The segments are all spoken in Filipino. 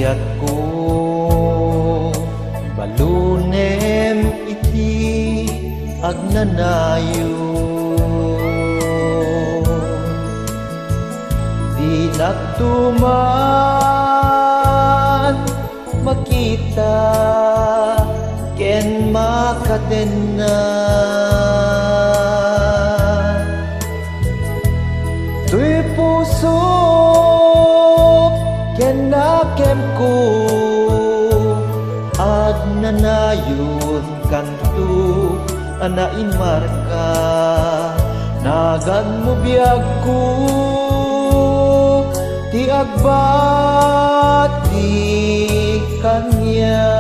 ayat ko balunem iti agnanayo di nagtuman makita ken makatena tuy puso ken nakem ko agnanayon kanto anain marka nagan mo biag ko ti agbati kanya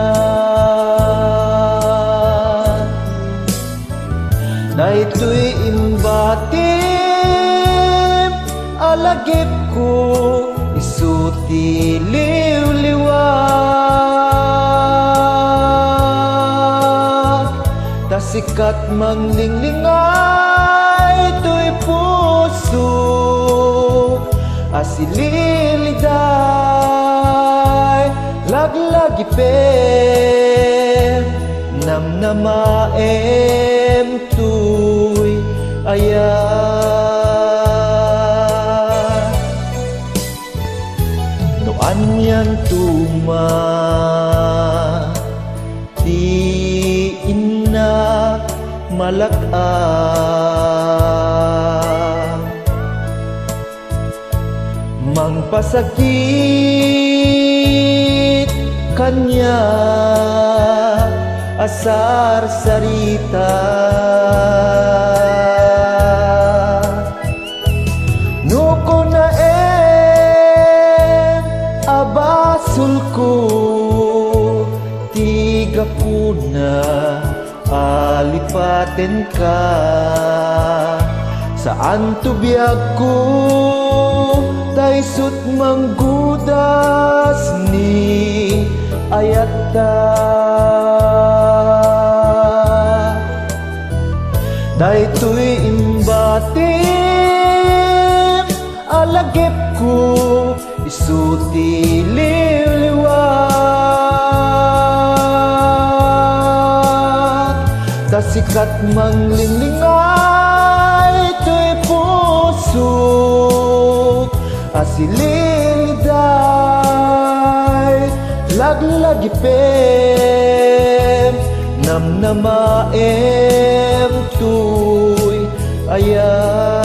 na ito'y imbatim alagip ko isuti liwliwat tasikat manglinglinga ito'y puso asililiday laglagipem namnamaem tuy ayat no anyan tuma di inna malaka mangpasakit kanya asar sarita nuko na abasul ko tiga puna alipaten ka saan tubiyag ko taysut manggudas ni ayata daytoy imbatim alagip ko isuti liwliwat tasikat manglinglinga ito'y puso asililiday laglagipem namnamaem tuy ayat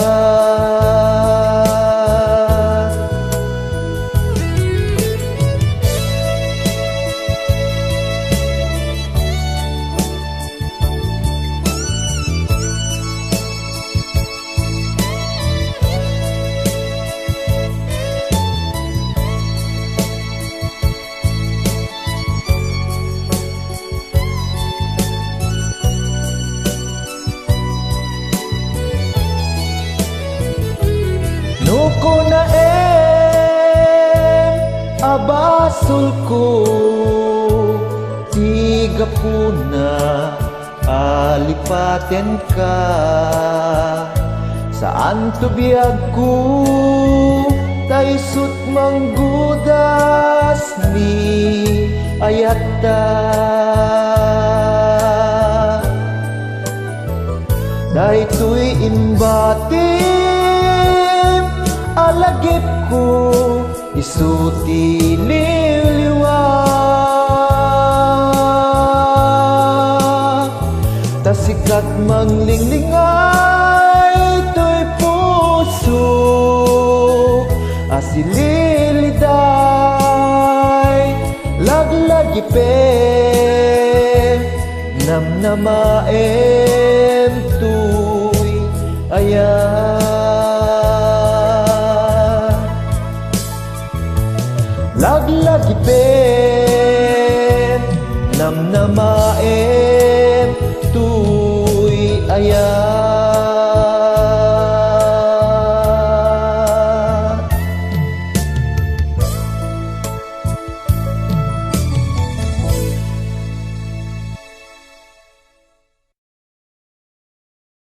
nuko na abasul ko tiga puna alipaten ka saan tubiyag ko taysut manggudas ni ayata daytoy imbatim alagip ko isuti liwliwat tasikat manglinglinga ito'y puso asililiday laglagipem namnamaem tuy ayat laglagipem namnamaem tuy ayat